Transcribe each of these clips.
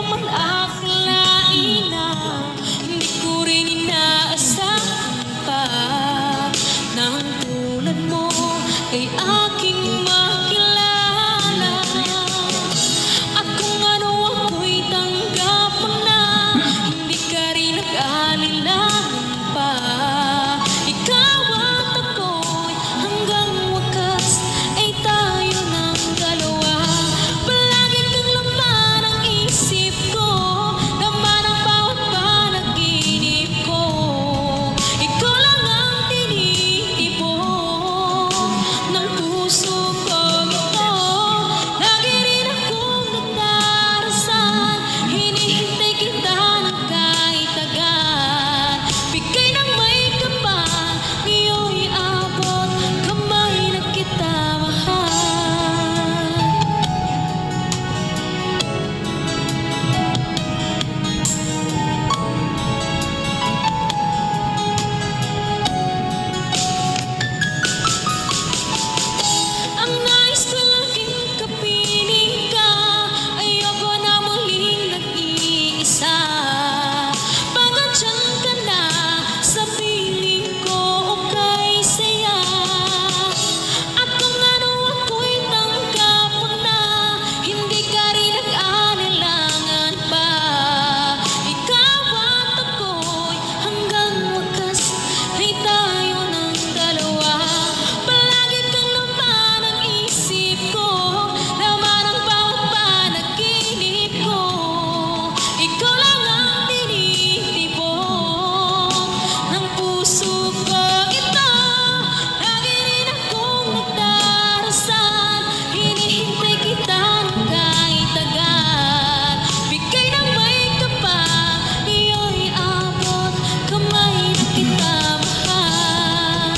naman akalain na hindi ko rin inaasahan pa na ang tulad mo ay aking makilala. At kung ano ako'y tanggap mo na, hindi ka rin nag-alilangan pa. Ikaw at ako'y hanggang wakas ay tayo ng dalawa. Palagi kang laman ang isip ko, laman ang bawat panaginip ko. Ikaw lang ang tinitipon ng puso ko ito. Lagi rin akong nagdarasal, hinihintay kita ng kahit agad. Bigay ng may kapal, ngayon'y abot kamay na kita mahal. Ang nais ko laging kapiling ka, ayoko na muling nag-iisa. Pagandyan ka na sa piling ko, okay saya. At kung ano ako'y tanggap mo na, hindi ka rin nag-alilangan pa. Ikaw at ako'y hanggang wakas ay tayo ng dalawa. Palagi kang laman ang isip ko, laman ang bawat panaginip ko. Ikaw lang ang tinitipon ng puso ko ito. Lagi rin akong nagdarasal, hinihintay kita ng kahit agad. Bigay ng may kapal, ngayon'y abot kamay na kita mahal.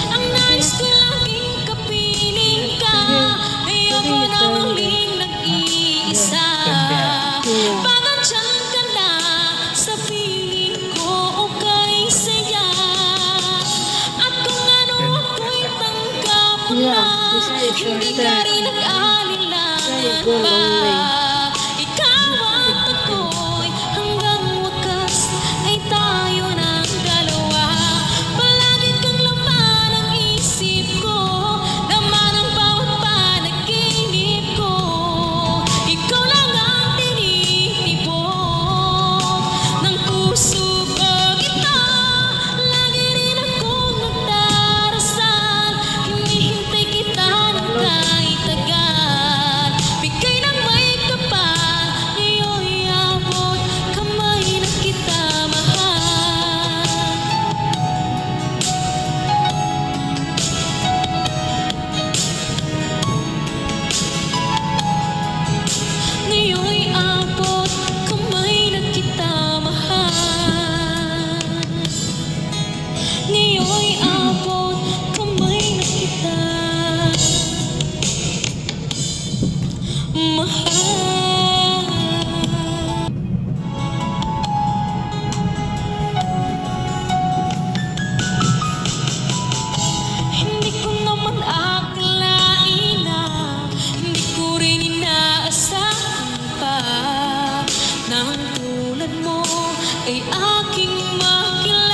Ang nais ko laging kapiling ka, ayoko na muling nag-iisa. Pagandyan ka na sa piling ko, okay saya. At kung ano ako'y tanggap mo na, hindi ka rin nag-alilangan pa. Ikaw at ako'y hanggang wakas ay tayo ng dalawa. Palagi kang laman ang isip ko, laman ang bawat panaginip ko. Ikaw lang ang tinitipon ng puso ko ito. Lagi rin akong nagdarasal, hinihintay kita ng kahit agad. Bigay ng may kapal, ngayon'y abot kamay na kita mahal. Ngayon'y abot kamay na kita mahal. Ngayon'y abot kamay na kita mahal. Hindi ko naman akalain na hindi ko rin inaasahan pa na ang tulad mo ay aking makilala.